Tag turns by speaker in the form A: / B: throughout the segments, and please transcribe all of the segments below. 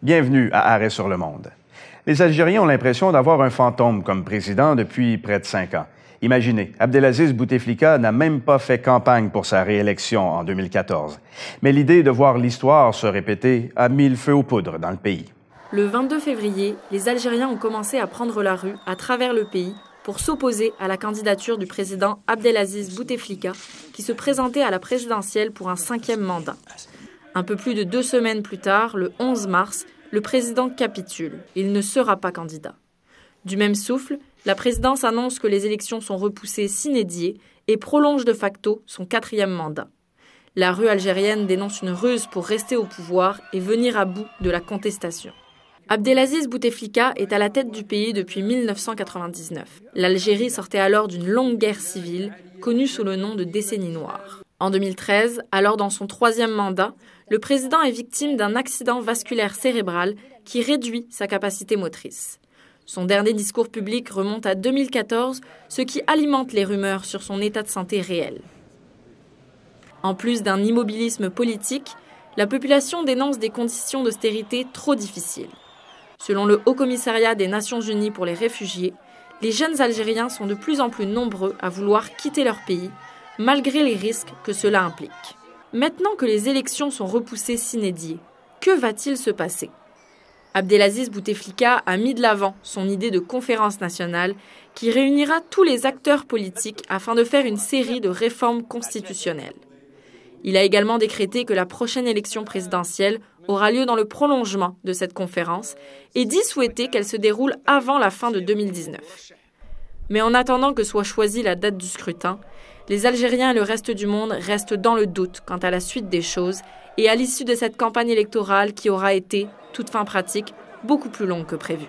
A: Bienvenue à Arrêt sur le monde. Les Algériens ont l'impression d'avoir un fantôme comme président depuis près de 5 ans. Imaginez, Abdelaziz Bouteflika n'a même pas fait campagne pour sa réélection en 2014. Mais l'idée de voir l'histoire se répéter a mis le feu aux poudres dans le pays.
B: Le 22 février, les Algériens ont commencé à prendre la rue à travers le pays pour s'opposer à la candidature du président Abdelaziz Bouteflika qui se présentait à la présidentielle pour un 5e mandat. Un peu plus de 2 semaines plus tard, le 11 mars, le président capitule. Il ne sera pas candidat. Du même souffle, la présidence annonce que les élections sont repoussées sine die et prolonge de facto son 4e mandat. La rue algérienne dénonce une ruse pour rester au pouvoir et venir à bout de la contestation. Abdelaziz Bouteflika est à la tête du pays depuis 1999. L'Algérie sortait alors d'une longue guerre civile, connue sous le nom de décennie noire. En 2013, alors dans son 3e mandat, le président est victime d'un accident vasculaire cérébral qui réduit sa capacité motrice. Son dernier discours public remonte à 2014, ce qui alimente les rumeurs sur son état de santé réel. En plus d'un immobilisme politique, la population dénonce des conditions d'austérité trop difficiles. Selon le Haut-Commissariat des Nations Unies pour les réfugiés, les jeunes Algériens sont de plus en plus nombreux à vouloir quitter leur pays, malgré les risques que cela implique. Maintenant que les élections sont repoussées sine die, que va-t-il se passer ? Abdelaziz Bouteflika a mis de l'avant son idée de conférence nationale qui réunira tous les acteurs politiques afin de faire une série de réformes constitutionnelles. Il a également décrété que la prochaine élection présidentielle aura lieu dans le prolongement de cette conférence et dit souhaiter qu'elle se déroule avant la fin de 2019. Mais en attendant que soit choisie la date du scrutin, les Algériens et le reste du monde restent dans le doute quant à la suite des choses et à l'issue de cette campagne électorale qui aura été, toute fin pratique, beaucoup plus longue que prévu.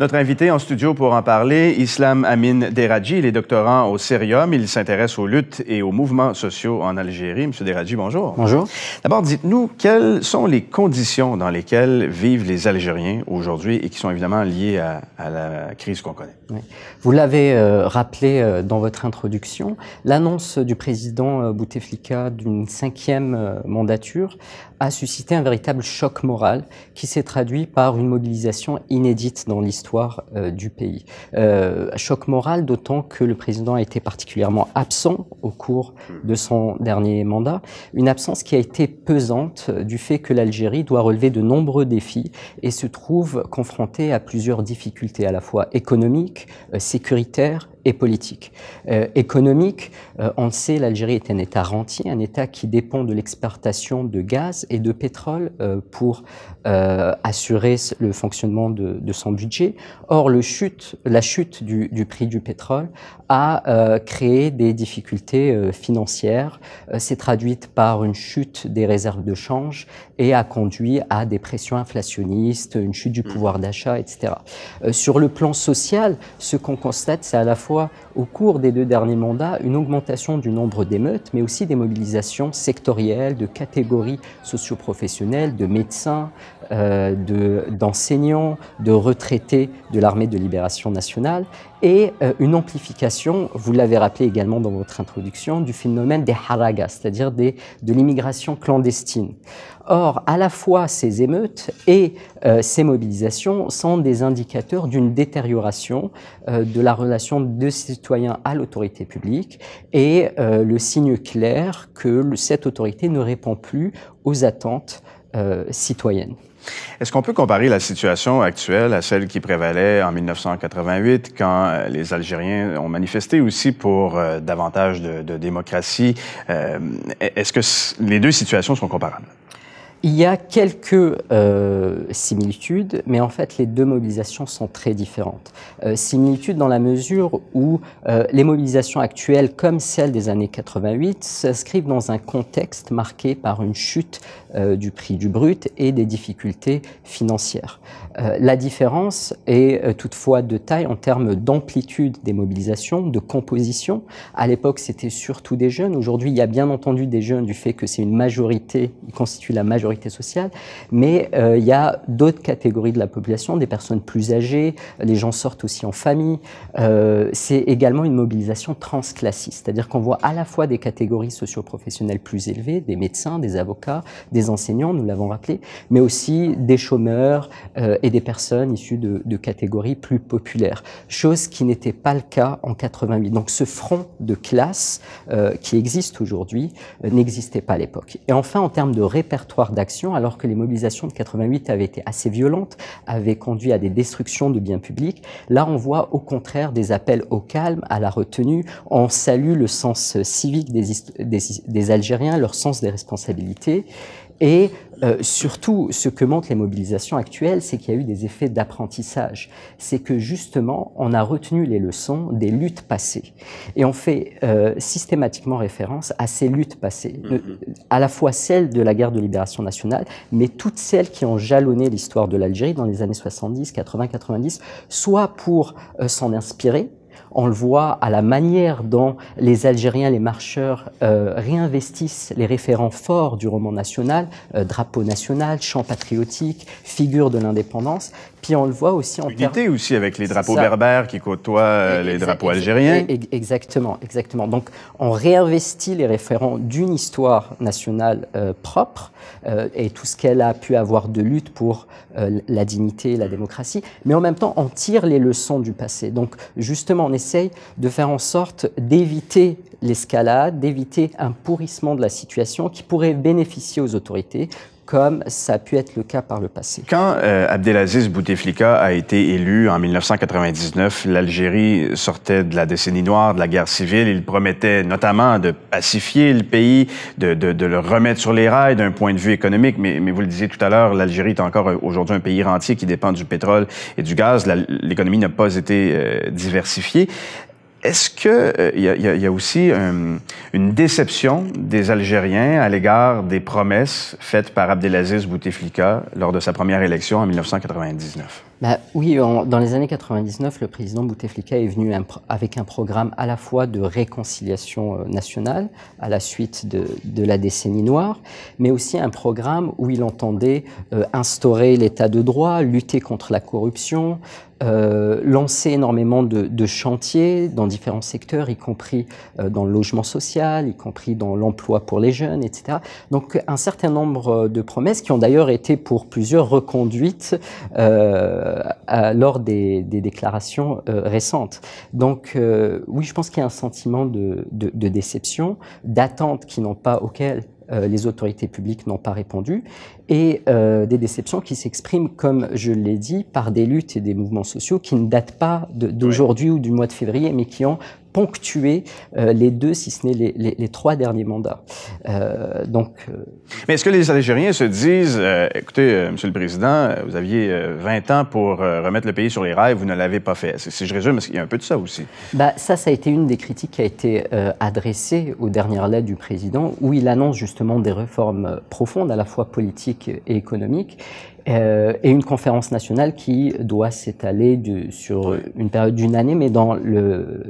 A: Notre invité en studio pour en parler, Islam Amin Deradji, il est doctorant au Cerium. Il s'intéresse aux luttes et aux mouvements sociaux en Algérie. Monsieur Deradji, bonjour.
C: Bonjour.
A: D'abord, dites-nous, quelles sont les conditions dans lesquelles vivent les Algériens aujourd'hui et qui sont évidemment liées à la crise qu'on connaît?
C: Oui. Vous l'avez rappelé dans votre introduction, l'annonce du président Bouteflika d'une 5e mandature a suscité un véritable choc moral qui s'est traduit par une mobilisation inédite dans l'histoire du pays. Choc moral d'autant que le président a été particulièrement absent au cours de son dernier mandat, une absence qui a été pesante du fait que l'Algérie doit relever de nombreux défis et se trouve confrontée à plusieurs difficultés à la fois économiques, sécuritaires et politique. Économique, on le sait, l'Algérie est un État rentier, un État qui dépend de l'exportation de gaz et de pétrole pour assurer le fonctionnement de son budget. Or, la chute du prix du pétrole a créé des difficultés financières, s'est traduite par une chute des réserves de change et a conduit à des pressions inflationnistes, une chute du pouvoir d'achat, etc. Sur le plan social, ce qu'on constate, c'est à la fois au cours des 2 derniers mandats, une augmentation du nombre d'émeutes, mais aussi des mobilisations sectorielles, de catégories socio-professionnelles, de médecins, d'enseignants, de retraités de l'armée de libération nationale, et une amplification, vous l'avez rappelé également dans votre introduction, du phénomène des haragas, c'est-à-dire de l'immigration clandestine. Or, à la fois ces émeutes et ces mobilisations sont des indicateurs d'une détérioration de la relation des citoyens à l'autorité publique et le signe clair que cette autorité ne répond plus aux attentes citoyennes.
A: Est-ce qu'on peut comparer la situation actuelle à celle qui prévalait en 1988 quand les Algériens ont manifesté aussi pour davantage de démocratie? Est-ce que les 2 situations sont comparables?
C: Il y a quelques similitudes, mais en fait les 2 mobilisations sont très différentes. Similitudes dans la mesure où les mobilisations actuelles, comme celles des années 88, s'inscrivent dans un contexte marqué par une chute du prix du brut et des difficultés financières. La différence est toutefois de taille en termes d'amplitude des mobilisations, de composition. À l'époque, c'était surtout des jeunes. Aujourd'hui, il y a bien entendu des jeunes du fait que c'est une majorité, ils constituent la majorité sociale, mais il y a d'autres catégories de la population, des personnes plus âgées, les gens sortent aussi en famille. C'est également une mobilisation transclassiste, c'est-à-dire qu'on voit à la fois des catégories socio-professionnelles plus élevées, des médecins, des avocats, des enseignants, nous l'avons rappelé, mais aussi des chômeurs et des personnes issues de catégories plus populaires, chose qui n'était pas le cas en 88. Donc ce front de classe qui existe aujourd'hui n'existait pas à l'époque. Et enfin, en termes de répertoire d'action, alors que les mobilisations de 88 avaient été assez violentes, avaient conduit à des destructions de biens publics, là on voit au contraire des appels au calme, à la retenue. On salue le sens civique des Algériens, leur sens des responsabilités. Et surtout, ce que montrent les mobilisations actuelles, c'est qu'il y a eu des effets d'apprentissage. C'est que justement, on a retenu les leçons des luttes passées. Et on fait systématiquement référence à ces luttes passées, à la fois celles de la guerre de libération nationale, mais toutes celles qui ont jalonné l'histoire de l'Algérie dans les années 70, 80, 90, soit pour s'en inspirer. On le voit à la manière dont les Algériens, les marcheurs, réinvestissent les référents forts du roman national, drapeau national, chant patriotique, figure de l'indépendance. Puis on le voit aussi en
A: unité aussi avec les drapeaux berbères qui côtoient les drapeaux algériens.
C: Exactement, exactement. Donc on réinvestit les référents d'une histoire nationale propre et tout ce qu'elle a pu avoir de lutte pour la dignité et la démocratie, mais en même temps on tire les leçons du passé. Donc justement on essaye de faire en sorte d'éviter l'escalade, d'éviter un pourrissement de la situation qui pourrait bénéficier aux autorités, comme ça a pu être le cas par le passé.
A: Quand Abdelaziz Bouteflika a été élu en 1999, l'Algérie sortait de la décennie noire, de la guerre civile. Il promettait notamment de pacifier le pays, de le remettre sur les rails d'un point de vue économique. Mais vous le disiez tout à l'heure, l'Algérie est encore aujourd'hui un pays rentier qui dépend du pétrole et du gaz. L'économie n'a pas été diversifiée. Est-ce qu'il y a aussi une déception des Algériens à l'égard des promesses faites par Abdelaziz Bouteflika lors de sa première élection en 1999?
C: Oui, dans les années 99, le président Bouteflika est venu avec un programme à la fois de réconciliation nationale à la suite de la décennie noire, mais aussi un programme où il entendait instaurer l'état de droit, lutter contre la corruption, lancer énormément de chantiers dans différents secteurs, y compris dans le logement social, y compris dans l'emploi pour les jeunes, etc. Donc un certain nombre de promesses qui ont d'ailleurs été pour plusieurs reconduites lors des déclarations récentes. Donc oui, je pense qu'il y a un sentiment de déception, d'attentes auxquelles les autorités publiques n'ont pas répondu, et des déceptions qui s'expriment, comme je l'ai dit, par des luttes et des mouvements sociaux qui ne datent pas d'aujourd'hui ou du mois de février, mais qui ont ponctué les deux, si ce n'est les trois derniers mandats.
A: Mais est-ce que les Algériens se disent, écoutez, Monsieur le Président, vous aviez 20 ans pour remettre le pays sur les rails, vous ne l'avez pas fait. Si je résume, il y a un peu de ça aussi.
C: Ça a été une des critiques qui a été adressée aux dernières lettres du président, où il annonce justement des réformes profondes, à la fois politiques et économiques, et une conférence nationale qui doit s'étaler sur une période d'une année, mais dont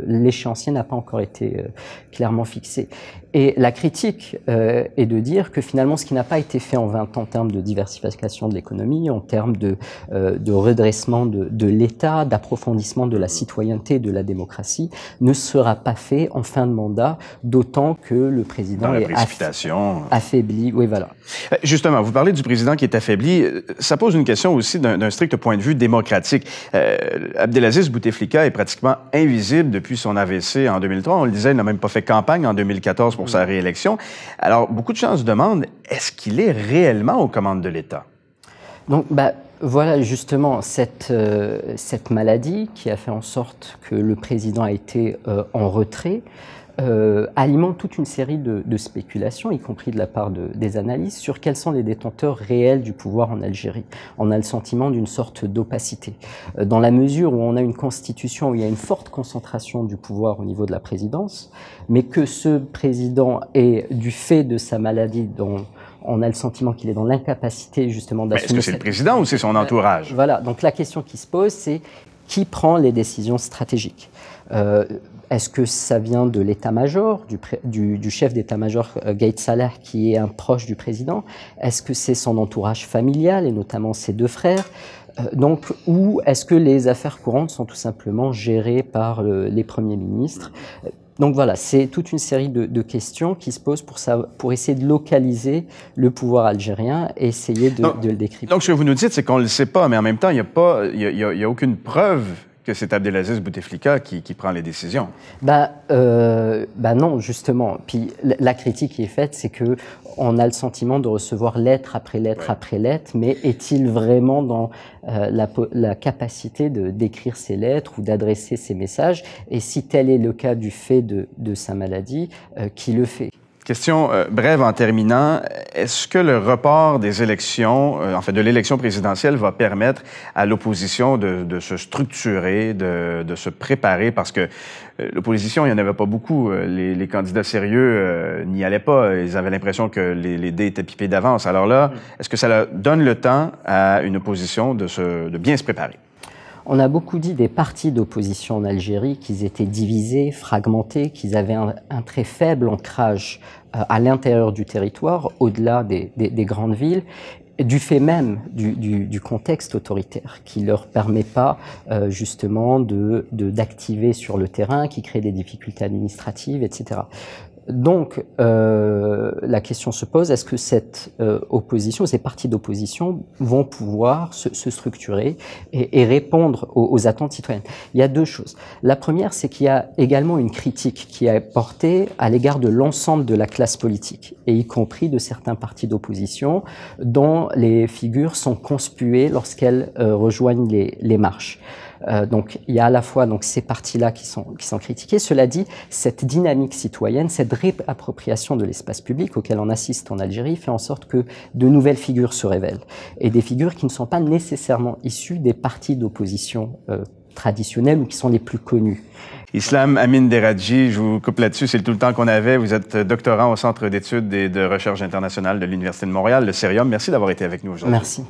C: l'échéancier n'a pas encore été clairement fixé. Et la critique est de dire que finalement, ce qui n'a pas été fait en 20 ans en termes de diversification de l'économie, en termes de redressement de l'État, d'approfondissement de la citoyenneté et de la démocratie, ne sera pas fait en fin de mandat, d'autant que le président est affaibli. Oui, voilà.
A: Justement, vous parlez du président qui est affaibli. Ça pose une question aussi d'un strict point de vue démocratique. Abdelaziz Bouteflika est pratiquement invisible depuis son AVC en 2003. On le disait, il n'a même pas fait campagne en 2014 pour sa réélection. Alors, beaucoup de gens se demandent, est-ce qu'il est réellement aux commandes de l'État?
C: Donc, voilà justement cette maladie qui a fait en sorte que le président a été en retrait, alimente toute une série de spéculations, y compris de la part des analystes, sur quels sont les détenteurs réels du pouvoir en Algérie. On a le sentiment d'une sorte d'opacité. Dans la mesure où on a une constitution où il y a une forte concentration du pouvoir au niveau de la présidence, mais que ce président est, du fait de sa maladie dont on a le sentiment qu'il est dans l'incapacité justement d'assumer.
A: Est-ce que c'est le président ou c'est son entourage?
C: Voilà, donc la question qui se pose, c'est qui prend les décisions stratégiques? Est-ce que ça vient de l'état-major, du chef d'état-major Gaïd Salah, qui est un proche du président? Est-ce que c'est son entourage familial, et notamment ses deux frères? Ou est-ce que les affaires courantes sont tout simplement gérées par les premiers ministres? Donc voilà, c'est toute une série de questions qui se posent pour essayer de localiser le pouvoir algérien et essayer de le décrypter.
A: Donc ce que vous nous dites, c'est qu'on ne le sait pas, mais en même temps, il n'y a aucune preuve que c'est Abdelaziz Bouteflika qui prend les décisions.
C: Non, justement. Puis la critique qui est faite, c'est que on a le sentiment de recevoir lettre après lettre après lettre, mais est-il vraiment dans la capacité d'écrire ces lettres ou d'adresser ces messages? Et si tel est le cas du fait de sa maladie, qui le fait?
A: Question brève en terminant. Est-ce que le report des élections, de l'élection présidentielle, va permettre à l'opposition de se structurer, de se préparer? Parce que l'opposition, il n'y en avait pas beaucoup. Les candidats sérieux n'y allaient pas. Ils avaient l'impression que les dés étaient pipés d'avance. Alors là, est-ce que ça donne le temps à une opposition de bien se préparer?
C: On a beaucoup dit des partis d'opposition en Algérie qu'ils étaient divisés, fragmentés, qu'ils avaient un très faible ancrage à l'intérieur du territoire, au-delà des grandes villes, du fait même du contexte autoritaire qui leur permet pas justement d'activer sur le terrain, qui crée des difficultés administratives, etc. Donc, la question se pose, est-ce que cette opposition, ces partis d'opposition vont pouvoir se structurer et répondre aux attentes citoyennes? Il y a deux choses. La première, c'est qu'il y a également une critique qui est portée à l'égard de l'ensemble de la classe politique, et y compris de certains partis d'opposition dont les figures sont conspuées lorsqu'elles rejoignent les marches. Donc il y a à la fois ces partis-là qui sont critiqués. Cela dit, cette dynamique citoyenne, cette réappropriation de l'espace public auquel on assiste en Algérie fait en sorte que de nouvelles figures se révèlent, et des figures qui ne sont pas nécessairement issues des partis d'opposition traditionnels ou qui sont les plus connus.
A: Islam Amin Deradji, je vous coupe là-dessus, c'est tout le temps qu'on avait. Vous êtes doctorant au Centre d'études et de recherche internationale de l'Université de Montréal, le CERIUM. Merci d'avoir été avec nous aujourd'hui.
C: Merci.